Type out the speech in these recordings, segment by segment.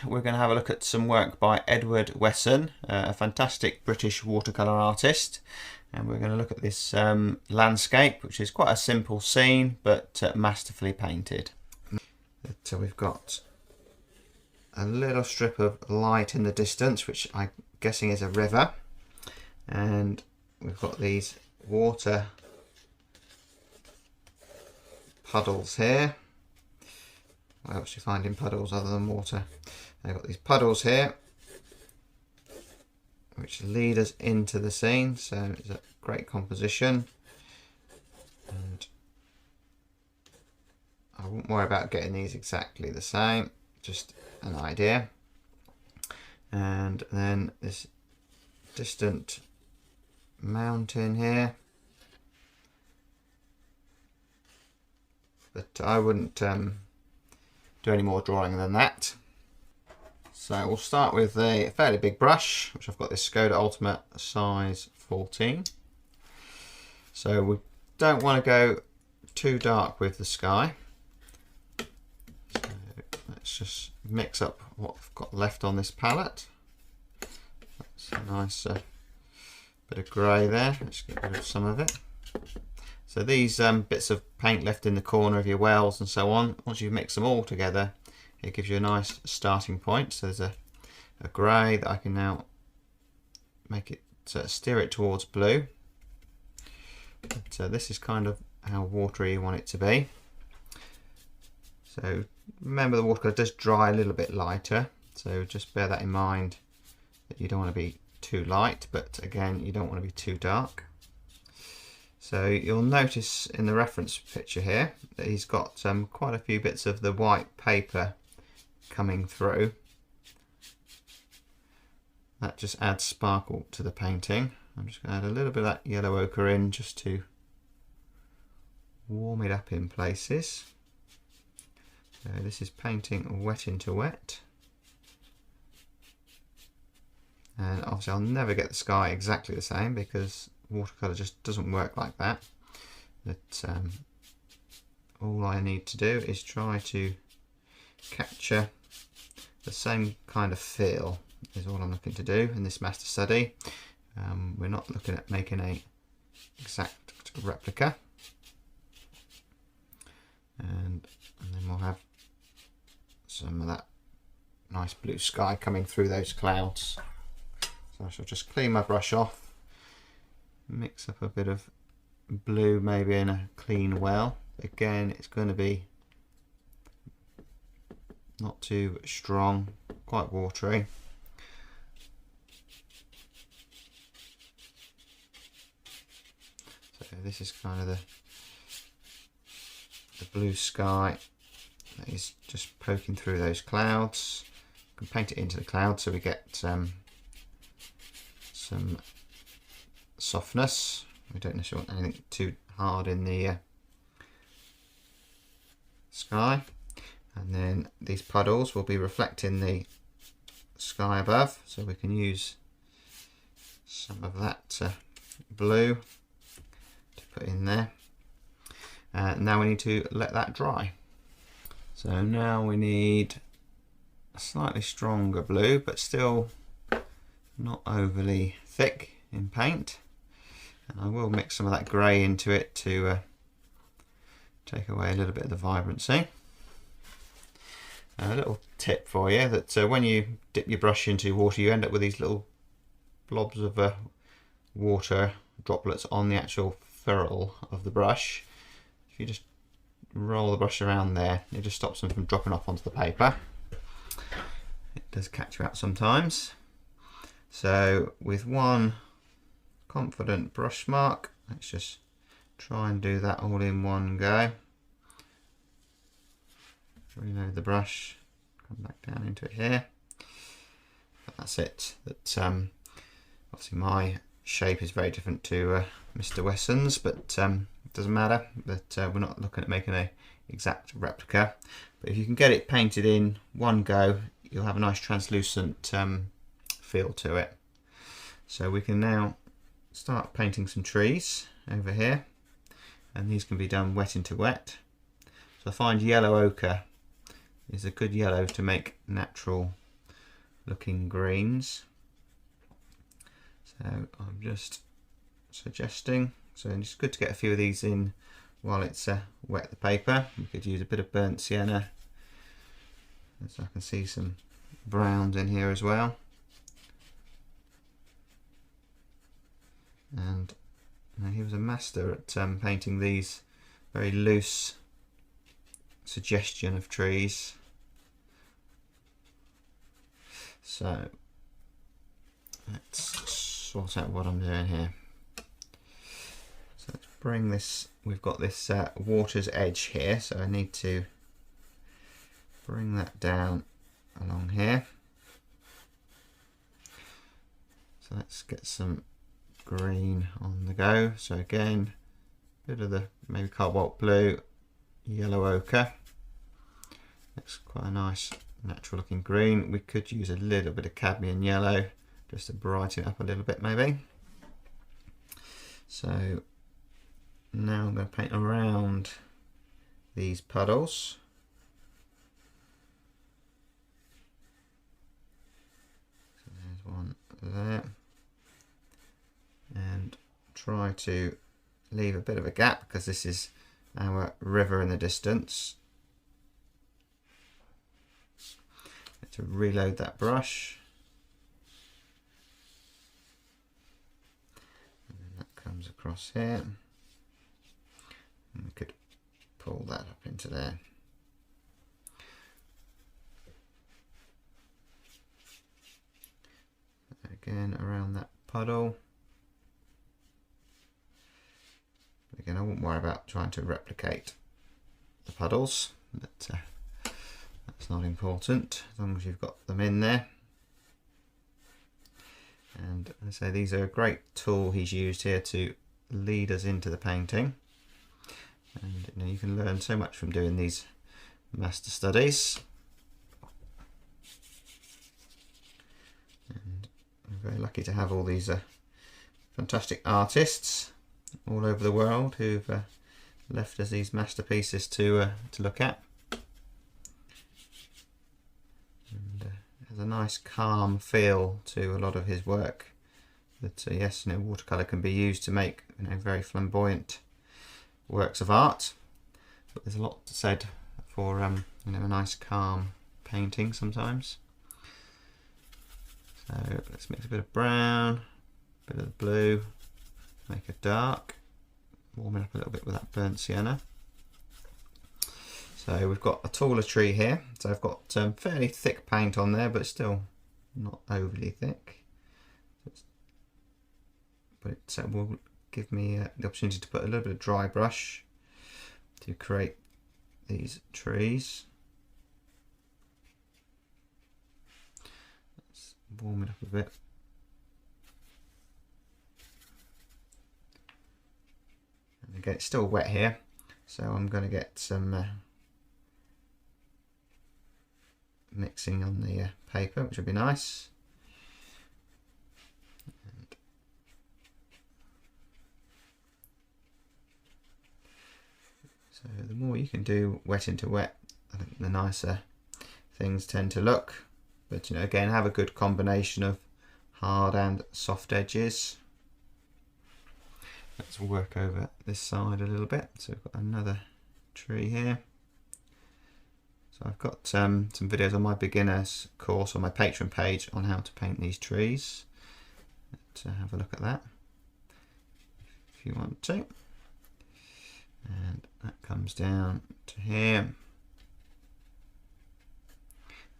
We're going to have a look at some work by Edward Wesson, a fantastic British watercolour artist, and we're going to look at this landscape, which is quite a simple scene but masterfully painted. So we've got a little strip of light in the distance, which I'm guessing is a river, and we've got these water puddles here. What else do you find in puddles other than water? I've got these puddles here which lead us into the scene, so it's a great composition, and I won't worry about getting these exactly the same, just an idea. And then this distant mountain here, but I wouldn't do any more drawing than that. So we'll start with a fairly big brush, which I've got this Skoda Ultimate size 14. So we don't want to go too dark with the sky. So let's just mix up what I've got left on this palette. That's a nice bit of grey there. Let's get rid of some of it. So these bits of paint left in the corner of your wells and so on, once you mix them all together, it gives you a nice starting point. So there's a grey that I can now make it steer it towards blue. But this is kind of how watery you want it to be. So remember, the watercolour does dry a little bit lighter, so just bear that in mind, that you don't want to be too light, but again you don't want to be too dark. So you'll notice in the reference picture here that he's got quite a few bits of the white paper coming through. That just adds sparkle to the painting. I'm just going to add a little bit of that yellow ochre in just to warm it up in places. So this is painting wet into wet. And obviously I'll never get the sky exactly the same because watercolour just doesn't work like that. But all I need to do is try to capture the same kind of feel is all I'm looking to do in this master study. We're not looking at making a exact replica, and then we'll have some of that nice blue sky coming through those clouds. So I shall just clean my brush off, mix up a bit of blue maybe in a clean well. Again, it's going to be not too strong, quite watery. So this is kind of the blue sky that is just poking through those clouds. You can paint it into the clouds so we get some softness. We don't necessarily want anything too hard in the sky. And then these puddles will be reflecting the sky above, so we can use some of that blue to put in there. Now we need to let that dry. So now we need a slightly stronger blue, but still not overly thick in paint. And I will mix some of that grey into it to take away a little bit of the vibrancy. A little tip for you, that when you dip your brush into water, you end up with these little blobs of water droplets on the actual ferrule of the brush. If you just roll the brush around there, it just stops them from dropping off onto the paper. It does catch you out sometimes. So with one confident brush mark, let's just try and do that all in one go. Reload the brush, come back down into it here. But that's it. That obviously my shape is very different to Mr. Wesson's, but it doesn't matter. But we're not looking at making an exact replica. But if you can get it painted in one go, you'll have a nice translucent feel to it. So we can now start painting some trees over here, and these can be done wet into wet. So I find yellow ochre is a good yellow to make natural looking greens. So I'm just suggesting, so it's good to get a few of these in while it's wet the paper. We could use a bit of burnt sienna, so I can see some browns in here as well. And he was a master at painting these very loose suggestion of trees. So let's sort out what I'm doing here. So let's bring this, we've got this water's edge here, so I need to bring that down along here. So let's get some green on the go. So again, a bit of the maybe cobalt blue, yellow ochre. That's quite a nice natural looking green. We could use a little bit of cadmium yellow just to brighten it up a little bit maybe. So now I'm going to paint around these puddles. So there's one there. And try to leave a bit of a gap because this is our river in the distance. To reload that brush, and then that comes across here, and we could pull that up into there. Again around that puddle. Again, I wouldn't worry about trying to replicate the puddles, but that's not important as long as you've got them in there. And as I say, these are a great tool he's used here to lead us into the painting. And you know, you can learn so much from doing these master studies. And I'm very lucky to have all these fantastic artists all over the world who've left us these masterpieces to look at. And has a nice calm feel to a lot of his work. That yes, you know, watercolor can be used to make, you know, very flamboyant works of art, but there's a lot said for you know, a nice calm painting sometimes. So let's mix a bit of brown, a bit of the blue, make it dark, warm it up a little bit with that burnt sienna. So we've got a taller tree here, so I've got fairly thick paint on there, but still not overly thick. But it will give me the opportunity to put a little bit of dry brush to create these trees. Let's warm it up a bit. And again, it's still wet here, so I'm going to get some mixing on the paper, which would be nice. And so the more you can do wet into wet, I think the nicer things tend to look. But you know, again, have a good combination of hard and soft edges. Let's work over this side a little bit. So we've got another tree here. So I've got some videos on my beginners course on my Patreon page on how to paint these trees. Let's have a look at that if you want to. And that comes down to here.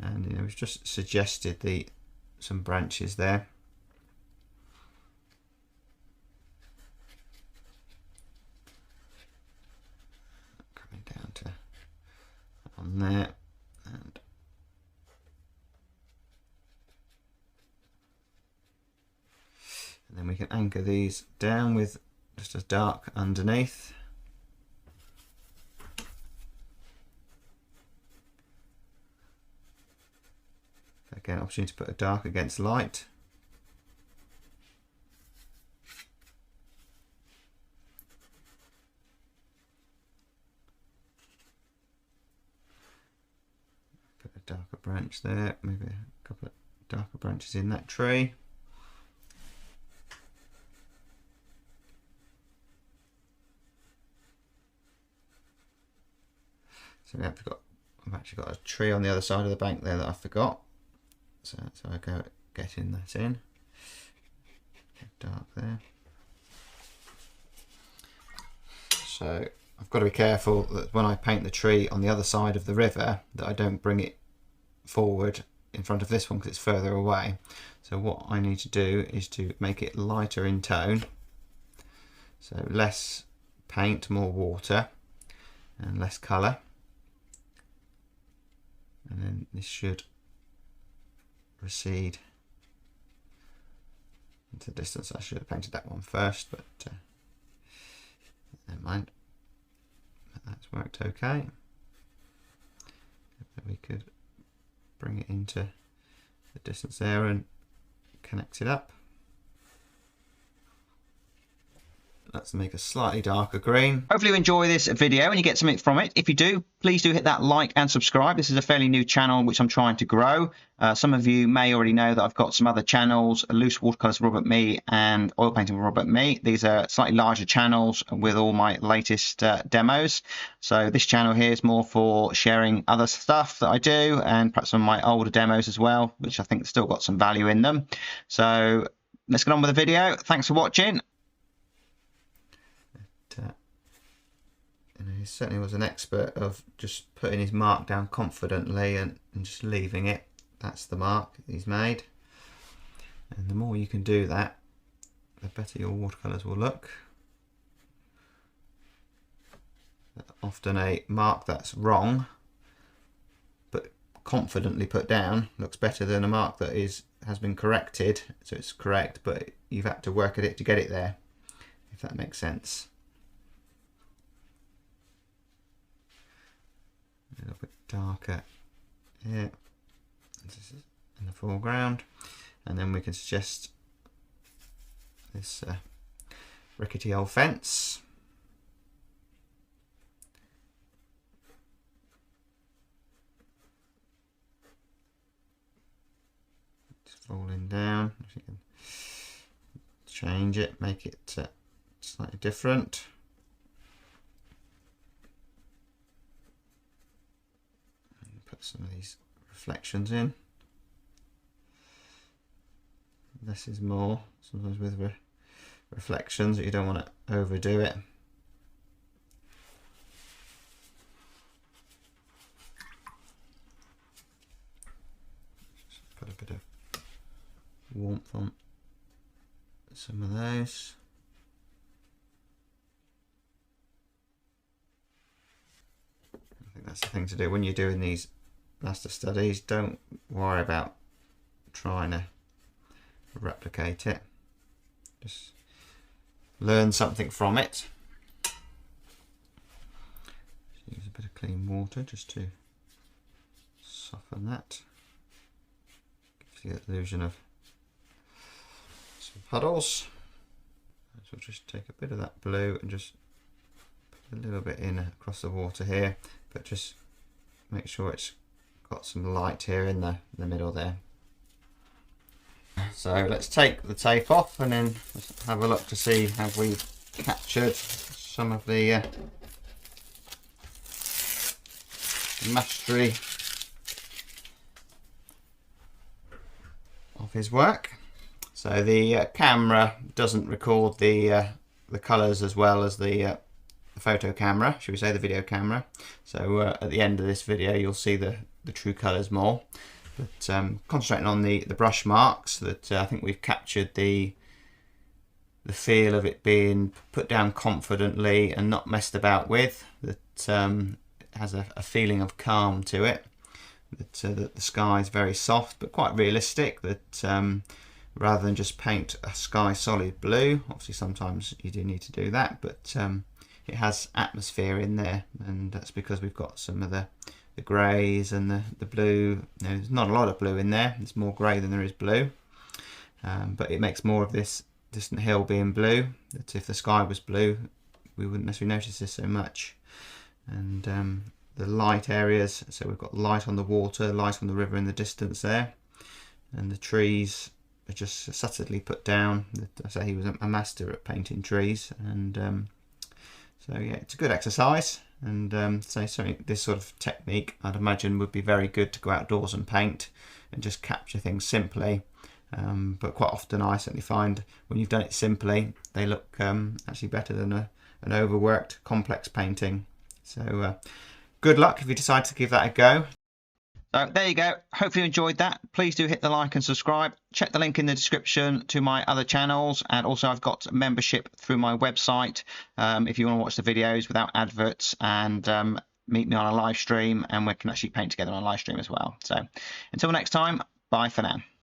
And you know, we've just suggested some branches there. Coming down to on there, and then we can anchor these down with just a dark underneath. Again, opportunity to put a dark against light. Put a darker branch there, maybe a couple of darker branches in that tree. So I've actually got a tree on the other side of the bank there that I forgot. So I go getting that in. Get dark there. So I've got to be careful that when I paint the tree on the other side of the river that I don't bring it forward in front of this one because it's further away. So what I need to do is to make it lighter in tone. So less paint, more water, and less colour. And then this should recede into the distance. I should have painted that one first, but never mind. That's worked okay. We could bring it into the distance there and connect it up. Let's make a slightly darker green. Hopefully you enjoy this video and you get something from it. If you do, please do hit that like and subscribe. This is a fairly new channel which I'm trying to grow. Some of you may already know that I've got some other channels, Loose Watercolors Robert Me and Oil Painting Robert Me. These are slightly larger channels with all my latest demos. So this channel here is more for sharing other stuff that I do and perhaps some of my older demos as well, which I think still got some value in them. So let's get on with the video. Thanks for watching. He certainly was an expert of just putting his mark down confidently and just leaving it. That's the mark he's made. And the more you can do that, the better your watercolours will look. Often a mark that's wrong but confidently put down looks better than a mark that has been corrected, so it's correct but you've had to work at it to get it there, if that makes sense. A little bit darker here. This is in the foreground, and then we can suggest this rickety old fence. It's falling down. If you can change it, make it slightly different. Put some of these reflections in. Less is more, sometimes with reflections, you don't want to overdo it. Just put a bit of warmth on some of those. I think that's the thing to do when you're doing these master studies. Don't worry about trying to replicate it, just learn something from it. Use a bit of clean water just to soften that, gives you the illusion of some puddles. So we'll just take a bit of that blue and just put a little bit in across the water here, but just make sure it's got some light here in the middle there. So let's take the tape off and then let's have a look to see how we've captured some of the mastery of his work. So the camera doesn't record the colours as well as the photo camera, should we say, the video camera. So at the end of this video you'll see the true colours more. But concentrating on the brush marks, that I think we've captured the feel of it being put down confidently and not messed about with. That has a feeling of calm to it. That the sky is very soft but quite realistic. That rather than just paint a sky solid blue, obviously sometimes you do need to do that, but it has atmosphere in there, and that's because we've got some of the greys and the blue. You know, there's not a lot of blue in there, there's more grey than there is blue, but it makes more of this distant hill being blue, that if the sky was blue we wouldn't necessarily notice this so much. And the light areas, so we've got light on the water, light on the river in the distance there, and the trees are just subtly put down. I say he was a master at painting trees, and so yeah, it's a good exercise. And so something, this sort of technique, I'd imagine, would be very good to go outdoors and paint and just capture things simply. But quite often I certainly find when you've done it simply, they look actually better than an overworked complex painting. So good luck if you decide to give that a go. So there you go. Hopefully you enjoyed that. Please do hit the like and subscribe. Check the link in the description to my other channels, and also I've got membership through my website if you want to watch the videos without adverts, and meet me on a live stream, and we can actually paint together on a live stream as well. So until next time, bye for now.